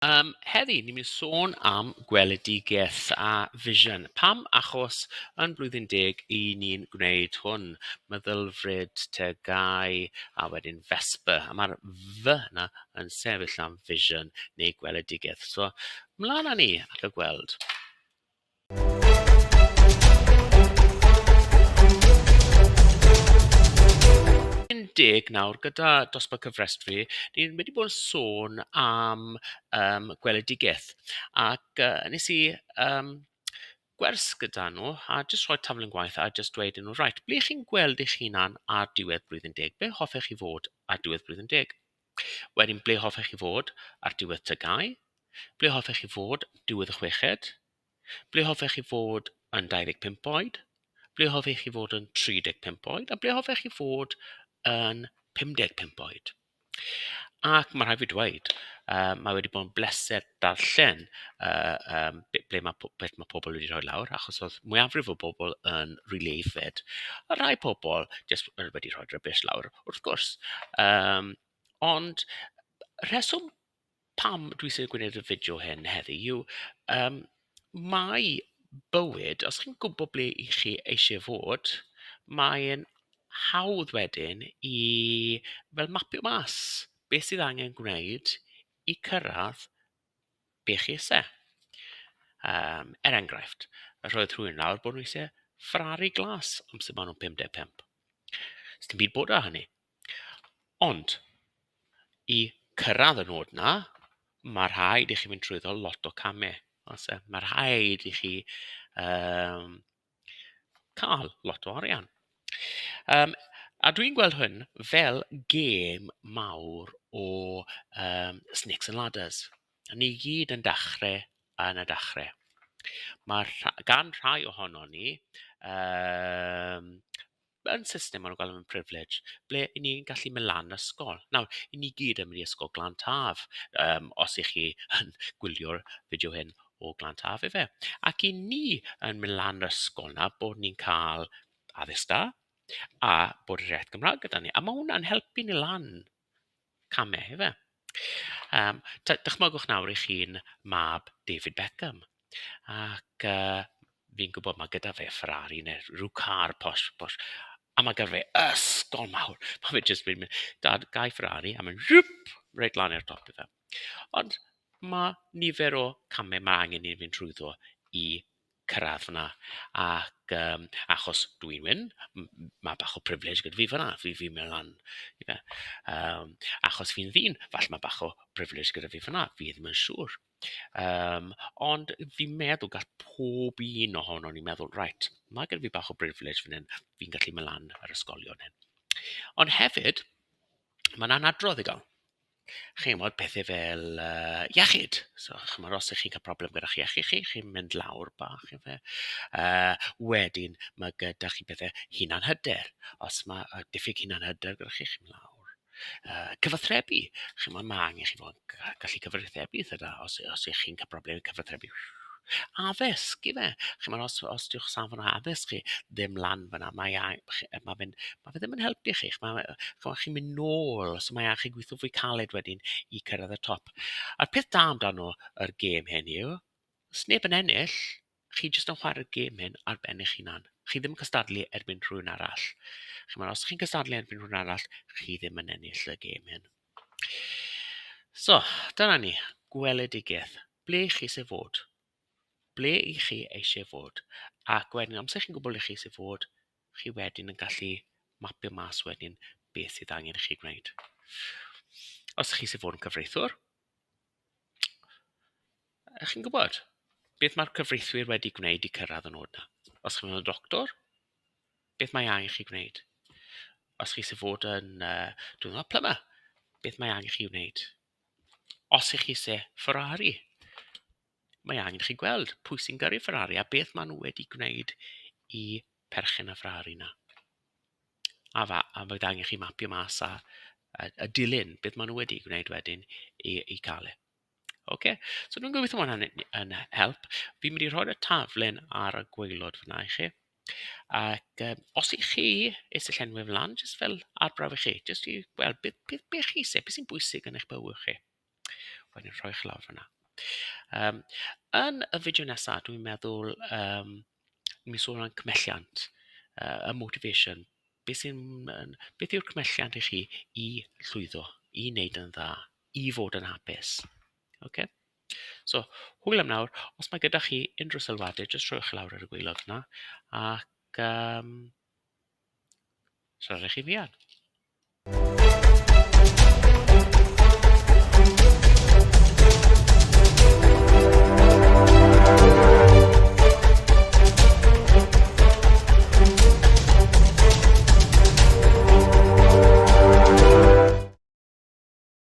Heddi, ni'n mynd sôn am gweledigaeth a vision. Pam? Achos yn blwyddyn deg i ni'n gwneud hwn. Meddylfryd, tegau, a wedyn vesper. A mae'r fy yna yn sefyll am vision neu gweledigaeth. So, mlaen â ni ac y gweld. Deg nawr gyda dosbarth cyfrestru, ni'n wedi bod yn sôn am gweledigaeth. Ac nes i gwers gyda nhw, a jyst rhoi taflen gwaith a jyst dweud nhw, right, ble chi'n gweld eich hunan ar diwedd blwyddyn deg? Ble hoffech chi fod ar diwedd blwyddyn deg? Wedyn, ble hoffech chi fod ar diwedd tygau? Ble hoffech chi fod diwedd y chweched? Ble hoffech chi fod yn 25 oed? Ble hoffech chi fod yn 35 oed? A ble hoffech chi fod yn 55 oed? Ac mae rhaid fi dweud, mae wedi bod yn bleser darllen beth mae pobl wedi rhoi lawr, achos oedd mwyafrif o bobl yn rili aeddfed. A rai pobl jyst wedi rhoi rybys lawr, wrth gwrs. Ond rheswm pam dwi eisiau gwneud y fideo hyn heddi yw mae bywyd, os chi'n gwybod ble i chi eisiau fod, mae'n hawdd wedyn i fel mapio mas beth sydd angen gwneud i cyrraedd be chi eisiau. Enghraifft, roedd rhywun nawr bod nhw eisiau Ferrari glas amser maen nhw'n 55. Sdim byd bod â hynny. Ond, i cyrraedd y nod na, mae rhaid i chi fynd trwyddo lot o camau. Mae rhaid i chi cael lot o arian. A dwi'n gweld hwn fel gêm mawr o snakes and ladders. A ni gyd yn dechrau yn y dechrau. Gan rhai ohono ni, yn system maen nhw'n gweld yn privilege, ble i ni'n gallu mynd lan ysgol. Nawr, i ni gyd yn mynd i ysgol Glan Taf, os ych chi yn gwylio'r fideo hyn o Glan Taf efe. Ac i ni yn mynd lan ysgol na bod ni'n cael addysg da a bod yr iaith Gymraeg gyda ni. A mae hwnna'n helpu ni lan camau efe. Dychmygwch nawr i chi'n mab David Beckham. Ac fi'n gwybod mae gyda fe Ferrari neu rhyw car posh. A mae gyda fe ysgol mawr. Mae fe jyst mynd, dad, gai Ferrari, a mae'n reit lan i'r top i fe. Ond mae nifer o camau mae angen i fynd trwyddo i cyrraedd fyna. Ac achos dwi'n wyn, mae bach o privilege gyda fi fyna, fi'n mynd lan i fe. Achos fi'n ddyn, falle mae bach o privilege gyda fi fyna, fi ddim yn siŵr. Ond fi'n meddwl gall pob un ohono ni'n meddwl, right, mae gyda fi bach o privilege fan hyn, fi'n gallu mynd lan yr ysgolion hyn. Ond hefyd, mae'n anadrodd i gael. Chi'n gwybod pethau fel iechyd. So, chymod, os ych chi'n cael problem gyda iechyd chi, chi'n mynd lawr bach. Wedyn, mae gyda chi pethau hunan hyder. Os mae diffyg hunan hyder gyda chi, chi'n mynd lawr. Cyfathrebu. Chi'n mae angen chi fod gallu cyfathrebu yda, os ych chi'n cael problem cyfathrebu. Addysg, i fe. Os diwch safon o addysg chi ddim lan fyna, mae fe ddim yn helpu chi. Chi'n mynd nôl, so mae chi'n gweithio fwy caled wedyn i cyrraedd y top. A'r peth da amdano yr gêm hyn yw, os neb yn ennill, chi jyst yn chwarae'r gêm hyn ar ben eich hunan. Chi ddim yn cystadlu erbyn rhywun arall. Os chi'n cystadlu erbyn rhywun arall, chi ddim yn ennill y gêm hyn. So, dyna ni, gweledigaeth. Ble chi eisiau fod? Ble i chi eisiau fod? Ac wedyn, amser chi'n gwybod lle chi eisiau fod, chi wedyn yn gallu mapio mas wedyn beth sydd angen i chi gwneud. Os chi eisiau fod yn cyfreithwr, chi'n gwybod beth mae'r cyfreithwyr wedi gwneud i cyrraedd y nod na. Os chi'n fod yn doctor, beth mae angen chi gwneud? Os chi eisiau fod yn plumber, beth mae angen chi wneud? Os chi eisiau Ferrari, mae angen chi gweld pwy sy'n gyrru Ferrari a beth maen nhw wedi gwneud i perchen y Ferrari na. A bydd angen chi mapio mas a dilyn beth maen nhw wedi gwneud wedyn i cael e. So dwi'n gobeithio hwnna'n yn help. Fi'n mynd i rhoi'r taflen ar y gwaelod fyna i chi. Ac os i chi eisiau llenwi fy lan, jyst fel arbraf i chi, jyst i weld beth chi eisiau, beth sy'n bwysig yn eich bywyd chi. Fa'n i'n rhoi chi lawr fyna. Um, yn y fideo nesaf, dwi'n meddwl, ni'n sôn am cymhelliant, y motivation. Beth yw'r cymhelliant i chi i llwyddo, i wneud yn dda, i fod yn hapus? Okay? So, hwyl am nawr, os mae gyda chi unrhyw sylwadau, jyst rhowch chi lawr ar y gwaelod yna, ac siaradwch chi fi